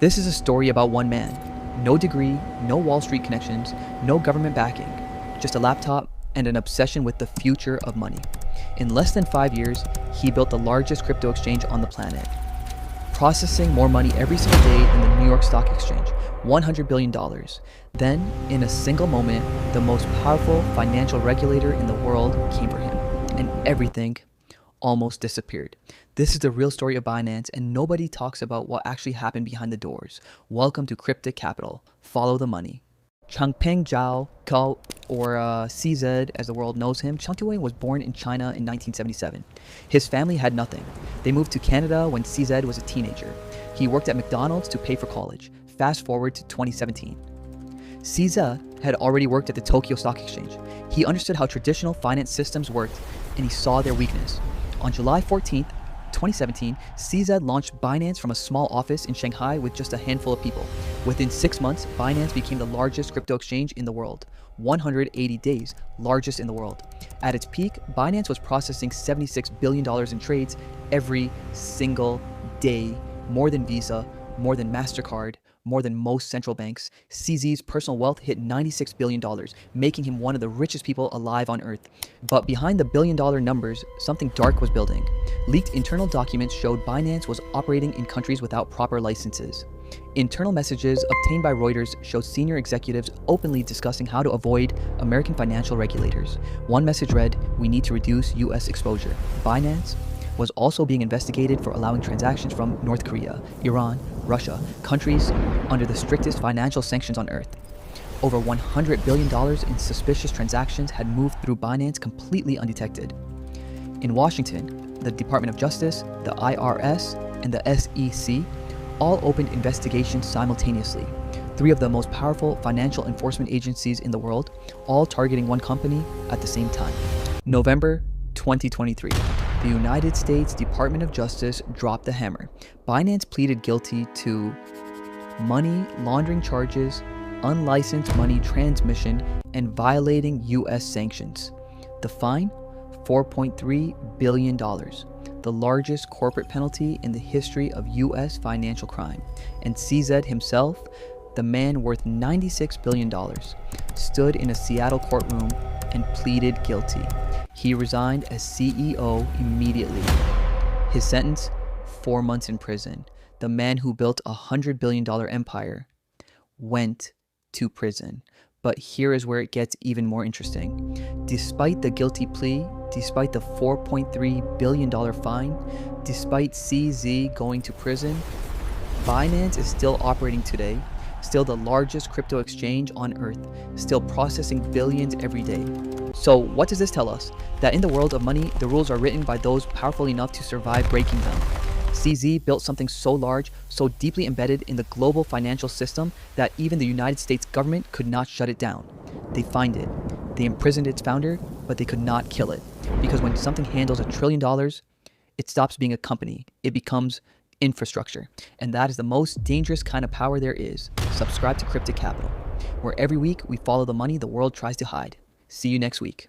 This is a story about one man. No degree, no Wall Street connections, no government backing, just a laptop and an obsession with the future of money. In less than 5 years, he built the largest crypto exchange on the planet, processing more money every single day than the New York Stock Exchange, $100 billion. Then, in a single moment, the most powerful financial regulator in the world came for him, and everything almost disappeared. This is the real story of Binance, and nobody talks about what actually happened behind the doors. Welcome to Cryptic Capital. Follow the money. Changpeng Zhao, or CZ as the world knows him, Changpeng was born in China in 1977. His family had nothing. They moved to Canada when CZ was a teenager. He worked at McDonald's to pay for college. Fast forward to 2017. CZ had already worked at the Tokyo Stock Exchange. He understood how traditional finance systems worked, and he saw their weakness. On July 14th, 2017, CZ launched Binance from a small office in Shanghai with just a handful of people. Within 6 months, Binance became the largest crypto exchange in the world. 180 days, largest in the world. At its peak, Binance was processing $76 billion in trades every single day, more than Visa, more than MasterCard, more than most central banks. CZ's personal wealth hit $96 billion, making him one of the richest people alive on Earth. But behind the billion-dollar numbers, something dark was building. Leaked internal documents showed Binance was operating in countries without proper licenses. Internal messages obtained by Reuters showed senior executives openly discussing how to avoid American financial regulators. One message read, "We need to reduce U.S. exposure." Binance was also being investigated for allowing transactions from North Korea, Iran, Russia, countries under the strictest financial sanctions on Earth. Over $100 billion in suspicious transactions had moved through Binance completely undetected. In Washington, the Department of Justice, the IRS, and the SEC all opened investigations simultaneously. 3 of the most powerful financial enforcement agencies in the world, all targeting one company at the same time. November 2023. The United States Department of Justice dropped the hammer. Binance pleaded guilty to money laundering charges, unlicensed money transmission, and violating U.S. sanctions. The fine? $4.3 billion, the largest corporate penalty in the history of U.S. financial crime. And CZ himself, the man worth $96 billion, stood in a Seattle courtroom and pleaded guilty. He resigned as CEO immediately. His sentence? 4 months in prison. The man who built a $100 billion empire went to prison. But here is where it gets even more interesting. Despite the guilty plea, despite the $4.3 billion fine, despite CZ going to prison, Binance is still operating today, still the largest crypto exchange on Earth, still processing billions every day. So what does this tell us? That in the world of money, the rules are written by those powerful enough to survive breaking them. CZ built something so large, so deeply embedded in the global financial system that even the United States government could not shut it down. They fined it. They imprisoned its founder, but they could not kill it. Because when something handles $1 trillion, it stops being a company. It becomes infrastructure. And that is the most dangerous kind of power there is. Subscribe to Cryptic Capital, where every week we follow the money the world tries to hide. See you next week.